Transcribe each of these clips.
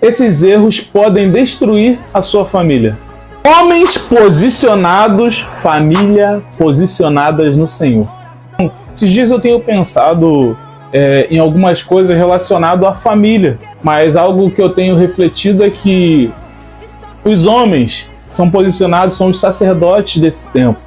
Esses erros podem destruir a sua família. Homens posicionados, família posicionadas no Senhor. Esses dias eu tenho pensado em algumas coisas relacionadas à família, mas algo que eu tenho refletido é que os homens são posicionados, são os sacerdotes desse tempo,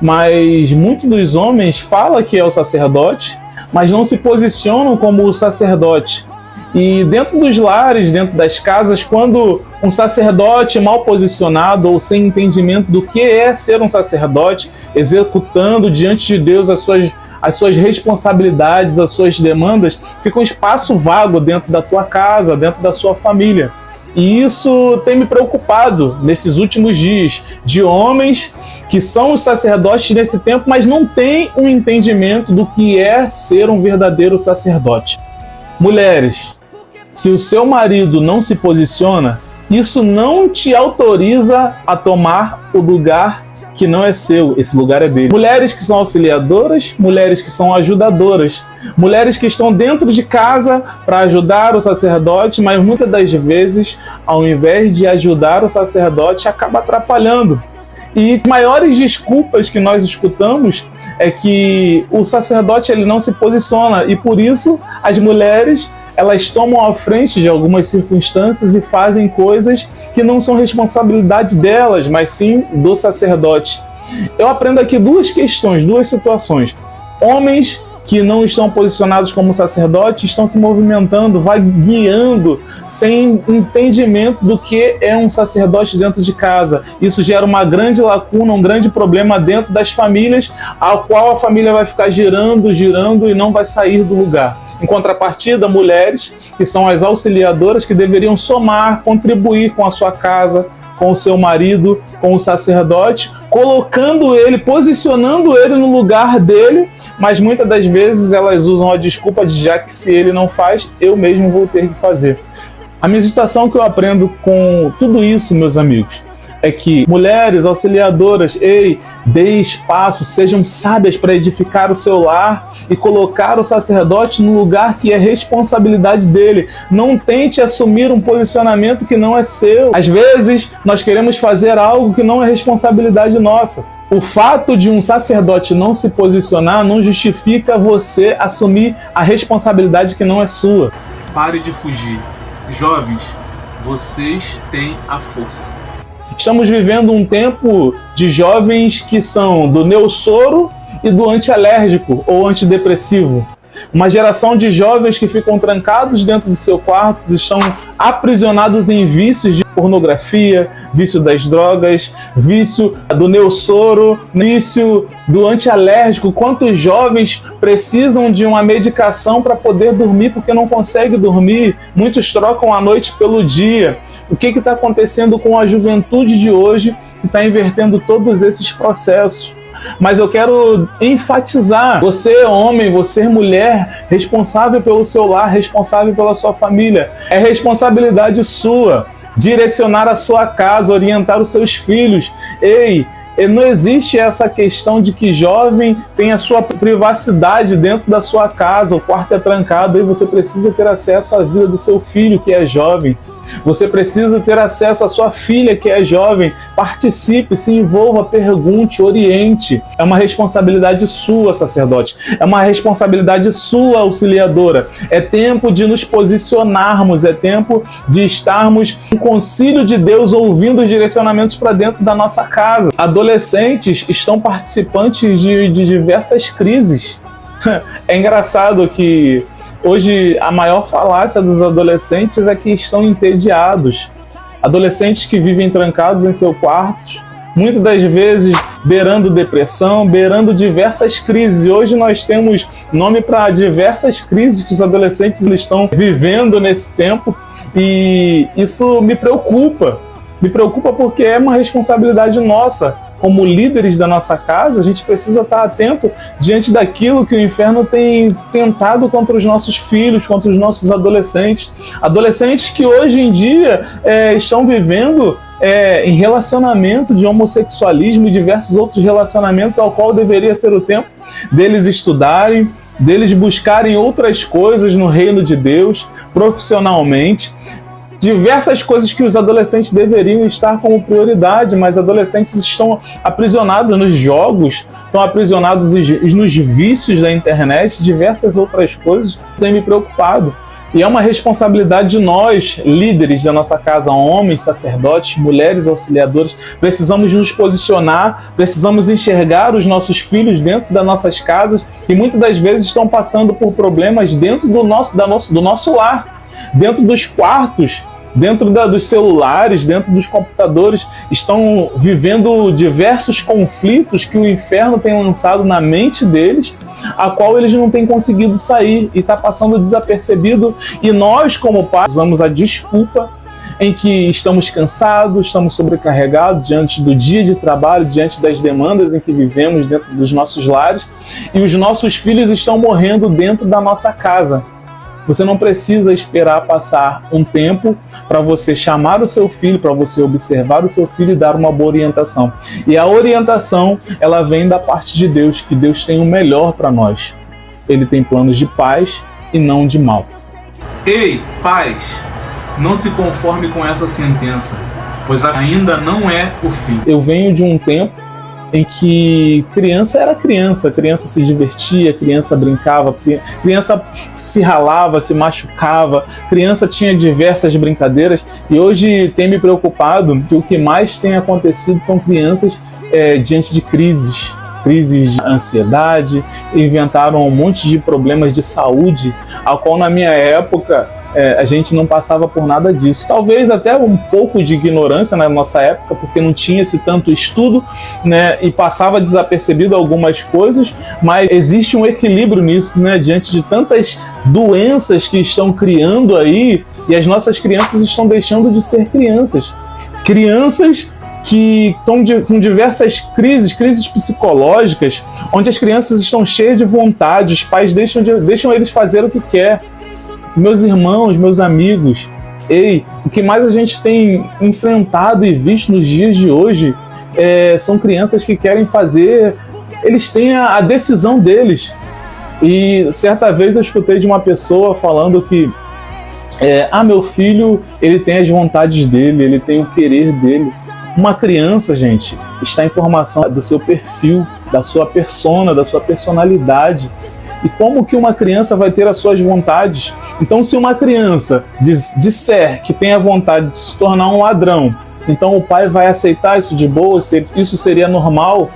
mas muitos dos homens falam que é o sacerdote, mas não se posicionam como o sacerdote. E dentro dos lares, dentro das casas, quando um sacerdote mal posicionado ou sem entendimento do que é ser um sacerdote, executando diante de Deus as suas responsabilidades, as suas demandas, fica um espaço vago dentro da tua casa, dentro da sua família. E isso tem me preocupado nesses últimos dias, de homens que são os sacerdotes nesse tempo, mas não têm um entendimento do que é ser um verdadeiro sacerdote. Mulheres, se o seu marido não se posiciona, isso não te autoriza a tomar o lugar que não é seu, esse lugar é dele. Mulheres que são auxiliadoras, mulheres que são ajudadoras, mulheres que estão dentro de casa para ajudar o sacerdote, mas muitas das vezes, ao invés de ajudar o sacerdote, acaba atrapalhando. E as maiores desculpas que nós escutamos é que o sacerdote ele não se posiciona e por isso as mulheres elas tomam a frente de algumas circunstâncias e fazem coisas que não são responsabilidade delas, mas sim do sacerdote. Eu aprendo aqui duas questões, duas situações. Homens que não estão posicionados como sacerdotes estão se movimentando, vagueando, sem entendimento do que é um sacerdote dentro de casa. Isso gera uma grande lacuna, um grande problema dentro das famílias, ao qual a família vai ficar girando e não vai sair do lugar. Em contrapartida, mulheres, que são as auxiliadoras, que deveriam somar, contribuir com a sua casa, com o seu marido, com o sacerdote, colocando ele, posicionando ele no lugar dele, mas muitas das vezes elas usam a desculpa de já que se ele não faz, eu mesmo vou ter que fazer. A meditação que eu aprendo com tudo isso, meus amigos, é que mulheres auxiliadoras, dê espaço, sejam sábias para edificar o seu lar e colocar o sacerdote no lugar que é responsabilidade dele. Não tente assumir um posicionamento que não é seu. Às vezes, nós queremos fazer algo que não é responsabilidade nossa. O fato de um sacerdote não se posicionar não justifica você assumir a responsabilidade que não é sua. Pare de fugir. Jovens, vocês têm a força. Estamos vivendo um tempo de jovens que são do neossoro e do antialérgico ou antidepressivo. Uma geração de jovens que ficam trancados dentro do seu quarto, estão aprisionados em vícios de pornografia, vício das drogas, vício do neossoro, vício do antialérgico. Quantos jovens precisam de uma medicação para poder dormir porque não conseguem dormir? Muitos trocam a noite pelo dia. O que está acontecendo com a juventude de hoje que está invertendo todos esses processos? Mas eu quero enfatizar, você homem, você mulher, responsável pelo seu lar, responsável pela sua família. É responsabilidade sua direcionar a sua casa, orientar os seus filhos. Não existe essa questão de que jovem tem a sua privacidade dentro da sua casa, o quarto é trancado, e você precisa ter acesso à vida do seu filho que é jovem. Você precisa ter acesso à sua filha que é jovem. Participe, se envolva, pergunte, oriente. É uma responsabilidade sua, sacerdote. É uma responsabilidade sua, auxiliadora. É tempo de nos posicionarmos, é tempo de estarmos no concílio de Deus ouvindo os direcionamentos para dentro da nossa casa. Adolescentes estão participantes de diversas crises. É engraçado que hoje a maior falácia dos adolescentes é que estão entediados. Adolescentes que vivem trancados em seu quarto, muitas das vezes beirando depressão, beirando diversas crises. E hoje nós temos nome para diversas crises que os adolescentes estão vivendo nesse tempo. E isso me preocupa. Me preocupa porque é uma responsabilidade nossa. Como líderes da nossa casa, a gente precisa estar atento diante daquilo que o inferno tem tentado contra os nossos filhos, contra os nossos adolescentes. Adolescentes que hoje em dia estão vivendo em relacionamento de homossexualismo e diversos outros relacionamentos ao qual deveria ser o tempo deles estudarem, deles buscarem outras coisas no reino de Deus, profissionalmente. diversas coisas que os adolescentes deveriam estar como prioridade, mas adolescentes estão aprisionados nos jogos, estão aprisionados nos vícios da internet, diversas outras coisas que têm me preocupado. E é uma responsabilidade de nós, líderes da nossa casa, homens, sacerdotes, mulheres auxiliadoras, precisamos nos posicionar, precisamos enxergar os nossos filhos dentro das nossas casas, que muitas das vezes estão passando por problemas dentro do nosso lar, dentro dos quartos, dentro dos celulares, dentro dos computadores, estão vivendo diversos conflitos que o inferno tem lançado na mente deles, a qual eles não têm conseguido sair e está passando desapercebido. E nós, como pais, usamos a desculpa em que estamos cansados, estamos sobrecarregados diante do dia de trabalho, diante das demandas em que vivemos dentro dos nossos lares, e os nossos filhos estão morrendo dentro da nossa casa. Você não precisa esperar passar um tempo para você chamar o seu filho, para você observar o seu filho e dar uma boa orientação. E a orientação, ela vem da parte de Deus, que Deus tem o melhor para nós. Ele tem planos de paz e não de mal. Ei, pais, não se conforme com essa sentença, pois ainda não é o fim. Eu venho de um tempo em que criança era criança, criança se divertia, criança brincava, criança se ralava, se machucava, criança tinha diversas brincadeiras, e hoje tem me preocupado que o que mais tem acontecido são crianças diante de crises de ansiedade, inventaram um monte de problemas de saúde, ao qual na minha época a gente não passava por nada disso. Talvez até um pouco de ignorância na nossa época, porque não tinha esse tanto estudo, né, e passava desapercebido algumas coisas, mas existe um equilíbrio nisso, né, diante de tantas doenças que estão criando aí, e as nossas crianças estão deixando de ser crianças. Crianças que estão com diversas crises psicológicas, onde as crianças estão cheias de vontade, os pais deixam eles fazer o que quer. Meus irmãos, meus amigos, o que mais a gente tem enfrentado e visto nos dias de hoje são crianças que querem fazer, eles têm a decisão deles. E certa vez eu escutei de uma pessoa falando que meu filho, ele tem as vontades dele, ele tem o querer dele. Uma criança, gente, está em formação do seu perfil, da sua persona, da sua personalidade. E como que uma criança vai ter as suas vontades? Então, se uma criança disser que tem a vontade de se tornar um ladrão, então o pai vai aceitar isso de boa? Isso seria normal?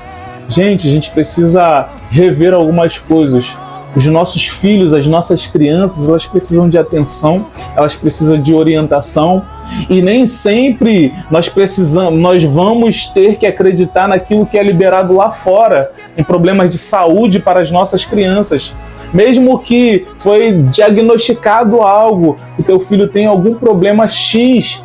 Gente, a gente precisa rever algumas coisas. Os nossos filhos, as nossas crianças, elas precisam de atenção, elas precisam de orientação, e nem sempre nós vamos ter que acreditar naquilo que é liberado lá fora, em problemas de saúde para as nossas crianças. Mesmo que foi diagnosticado algo, que teu filho tem algum problema X,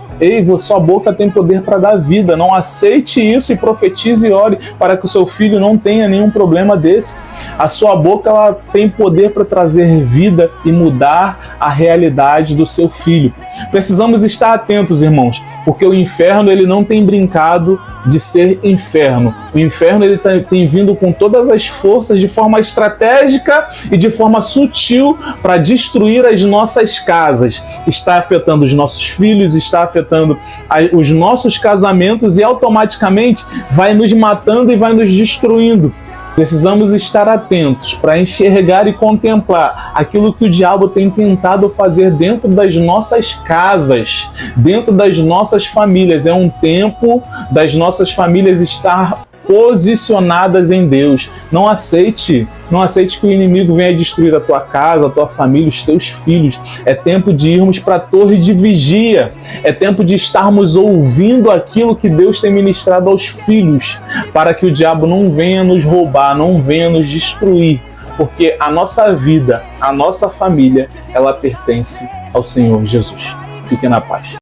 sua boca tem poder para dar vida. Não aceite isso e profetize e ore para que o seu filho não tenha nenhum problema desse. A sua boca, ela tem poder para trazer vida e mudar a realidade do seu filho. Precisamos estar atentos, irmãos, porque o inferno, ele não tem brincado de ser inferno. O inferno, ele tem vindo com todas as forças de forma estratégica e de forma sutil para destruir as nossas casas. Está afetando os nossos filhos, está afetando os nossos casamentos e automaticamente vai nos matando e vai nos destruindo. Precisamos estar atentos para enxergar e contemplar aquilo que o diabo tem tentado fazer dentro das nossas casas, dentro das nossas famílias. É um tempo das nossas famílias estar posicionadas em Deus. Não aceite que o inimigo venha destruir a tua casa, a tua família, os teus filhos. É tempo de irmos para a torre de vigia. É tempo de estarmos ouvindo aquilo que Deus tem ministrado aos filhos, para que o diabo não venha nos roubar, não venha nos destruir, porque a nossa vida, a nossa família, ela pertence ao Senhor Jesus. Fique na paz.